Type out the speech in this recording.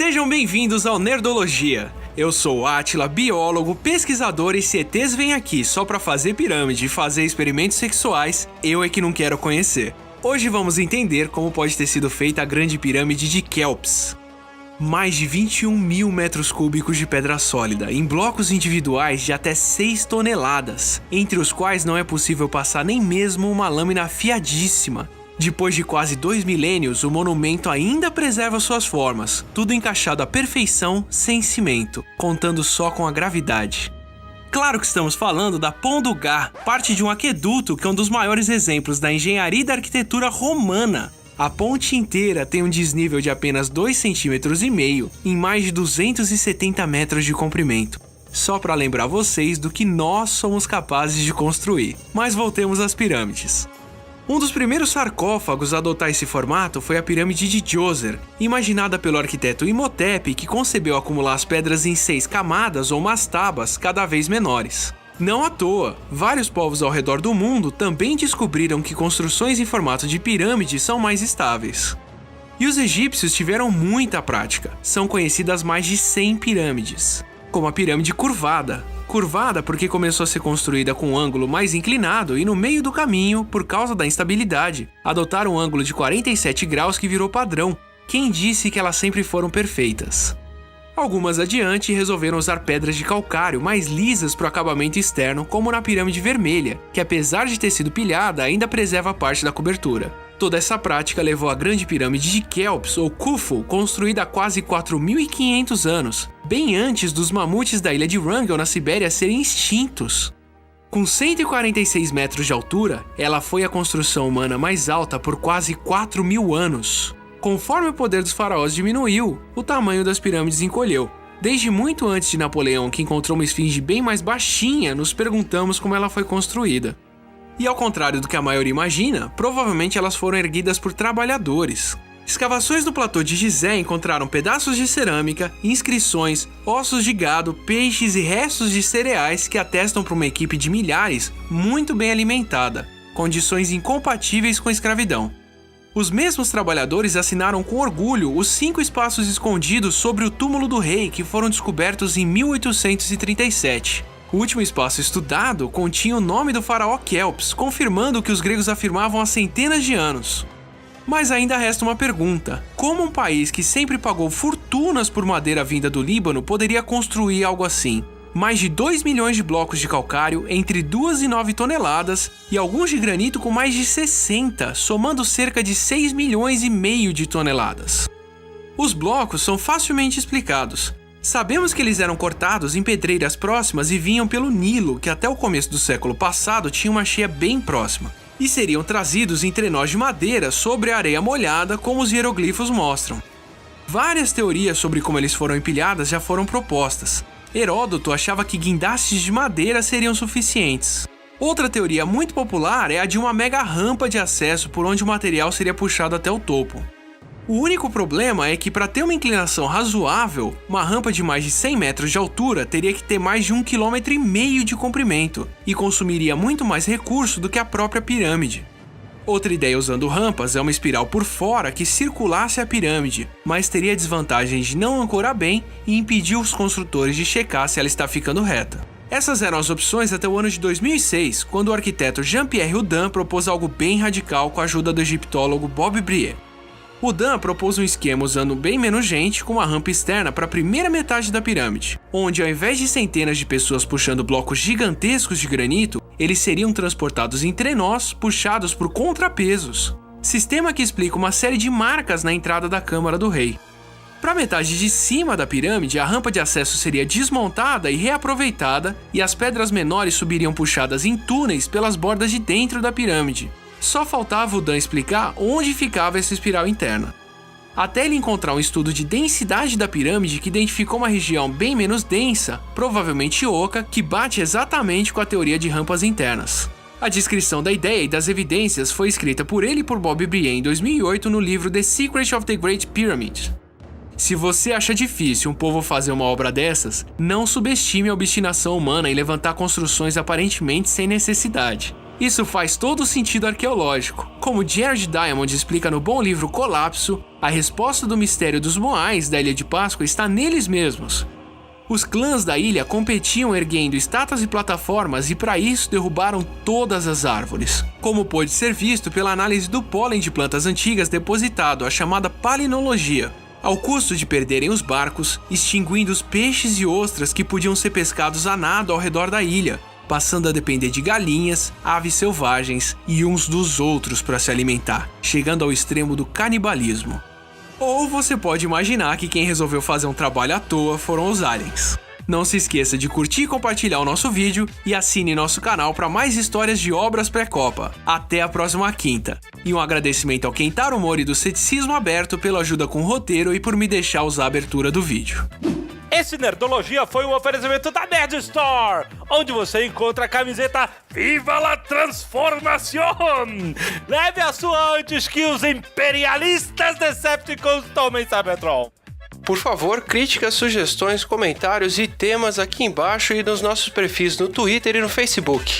Sejam bem-vindos ao Nerdologia. Eu sou o Átila, biólogo, pesquisador e se ETs vêm aqui só pra fazer pirâmide e fazer experimentos sexuais, eu é que não quero conhecer. Hoje vamos entender como pode ter sido feita a Grande Pirâmide de Quéops. Mais de 21 mil metros cúbicos de pedra sólida, em blocos individuais de até 6 toneladas, entre os quais não é possível passar nem mesmo uma lâmina afiadíssima. Depois de quase 2 milênios, o monumento ainda preserva suas formas, tudo encaixado à perfeição, sem cimento, contando só com a gravidade. Claro que estamos falando da Pont du Gard, parte de um aqueduto que é um dos maiores exemplos da engenharia e da arquitetura romana. A ponte inteira tem um desnível de apenas 2,5 cm em mais de 270 metros de comprimento. Só para lembrar vocês do que nós somos capazes de construir. Mas voltemos às pirâmides. Um dos primeiros sarcófagos a adotar esse formato foi a pirâmide de Djoser, imaginada pelo arquiteto Imhotep, que concebeu acumular as pedras em 6 camadas ou mastabas cada vez menores. Não à toa, vários povos ao redor do mundo também descobriram que construções em formato de pirâmide são mais estáveis. E os egípcios tiveram muita prática, são conhecidas mais de 100 pirâmides, como a pirâmide curvada. Curvada porque começou a ser construída com um ângulo mais inclinado e no meio do caminho, por causa da instabilidade, adotaram um ângulo de 47 graus que virou padrão. Quem disse que elas sempre foram perfeitas? Algumas adiante resolveram usar pedras de calcário mais lisas para o acabamento externo, como na pirâmide vermelha, que apesar de ter sido pilhada, ainda preserva parte da cobertura. Toda essa prática levou a Grande Pirâmide de Quéops, ou Khufu, construída há quase 4.500 anos, bem antes dos mamutes da ilha de Wrangell, na Sibéria, serem extintos. Com 146 metros de altura, ela foi a construção humana mais alta por quase 4.000 anos. Conforme o poder dos faraós diminuiu, o tamanho das pirâmides encolheu. Desde muito antes de Napoleão, que encontrou uma esfinge bem mais baixinha, nos perguntamos como ela foi construída. E ao contrário do que a maioria imagina, provavelmente elas foram erguidas por trabalhadores. Escavações no platô de Gizé encontraram pedaços de cerâmica, inscrições, ossos de gado, peixes e restos de cereais que atestam para uma equipe de milhares muito bem alimentada, condições incompatíveis com a escravidão. Os mesmos trabalhadores assinaram com orgulho os 5 espaços escondidos sobre o túmulo do rei que foram descobertos em 1837. O último espaço estudado continha o nome do faraó Quéops, confirmando o que os gregos afirmavam há centenas de anos. Mas ainda resta uma pergunta: como um país que sempre pagou fortunas por madeira vinda do Líbano poderia construir algo assim? Mais de 2 milhões de blocos de calcário, entre 2 e 9 toneladas, e alguns de granito com mais de 60, somando cerca de 6 milhões e meio de toneladas. Os blocos são facilmente explicados. Sabemos que eles eram cortados em pedreiras próximas e vinham pelo Nilo, que até o começo do século passado tinha uma cheia bem próxima, e seriam trazidos em trenós de madeira sobre a areia molhada, como os hieroglifos mostram. Várias teorias sobre como eles foram empilhadas já foram propostas. Heródoto achava que guindastes de madeira seriam suficientes. Outra teoria muito popular é a de uma mega rampa de acesso por onde o material seria puxado até o topo. O único problema é que para ter uma inclinação razoável, uma rampa de mais de 100 metros de altura teria que ter mais de 1,5 km de comprimento e consumiria muito mais recurso do que a própria pirâmide. Outra ideia usando rampas é uma espiral por fora que circulasse a pirâmide, mas teria a desvantagem de não ancorar bem e impedir os construtores de checar se ela está ficando reta. Essas eram as opções até o ano de 2006, quando o arquiteto Jean-Pierre Houdin propôs algo bem radical com a ajuda do egiptólogo Bob Brier. Houdin propôs um esquema usando bem menos gente, com uma rampa externa para a primeira metade da pirâmide, onde ao invés de centenas de pessoas puxando blocos gigantescos de granito, eles seriam transportados em trenós puxados por contrapesos. Sistema que explica uma série de marcas na entrada da Câmara do Rei. Para a metade de cima da pirâmide, a rampa de acesso seria desmontada e reaproveitada, e as pedras menores subiriam puxadas em túneis pelas bordas de dentro da pirâmide. Só faltava o Dan explicar onde ficava essa espiral interna. Até ele encontrar um estudo de densidade da pirâmide que identificou uma região bem menos densa, provavelmente oca, que bate exatamente com a teoria de rampas internas. A descrição da ideia e das evidências foi escrita por ele e por Bob Brier em 2008 no livro The Secret of the Great Pyramid. Se você acha difícil um povo fazer uma obra dessas, não subestime a obstinação humana em levantar construções aparentemente sem necessidade. Isso faz todo o sentido arqueológico. Como Jared Diamond explica no bom livro Colapso, a resposta do mistério dos Moais da Ilha de Páscoa está neles mesmos. Os clãs da ilha competiam erguendo estátuas e plataformas e para isso derrubaram todas as árvores. Como pôde ser visto pela análise do pólen de plantas antigas depositado, a chamada palinologia, ao custo de perderem os barcos, extinguindo os peixes e ostras que podiam ser pescados a nado ao redor da ilha, passando a depender de galinhas, aves selvagens e uns dos outros para se alimentar, chegando ao extremo do canibalismo. Ou você pode imaginar que quem resolveu fazer um trabalho à toa foram os aliens. Não se esqueça de curtir e compartilhar o nosso vídeo e assine nosso canal para mais histórias de obras pré-copa. Até a próxima quinta. E um agradecimento ao Kentaro Mori do Ceticismo Aberto pela ajuda com o roteiro e por me deixar usar a abertura do vídeo. Esse Nerdologia foi um oferecimento da Nerd Store, onde você encontra a camiseta Viva la Transformación! Leve a sua antes que os imperialistas Decepticons tomem Cybertron. Por favor, críticas, sugestões, comentários e temas aqui embaixo e nos nossos perfis no Twitter e no Facebook.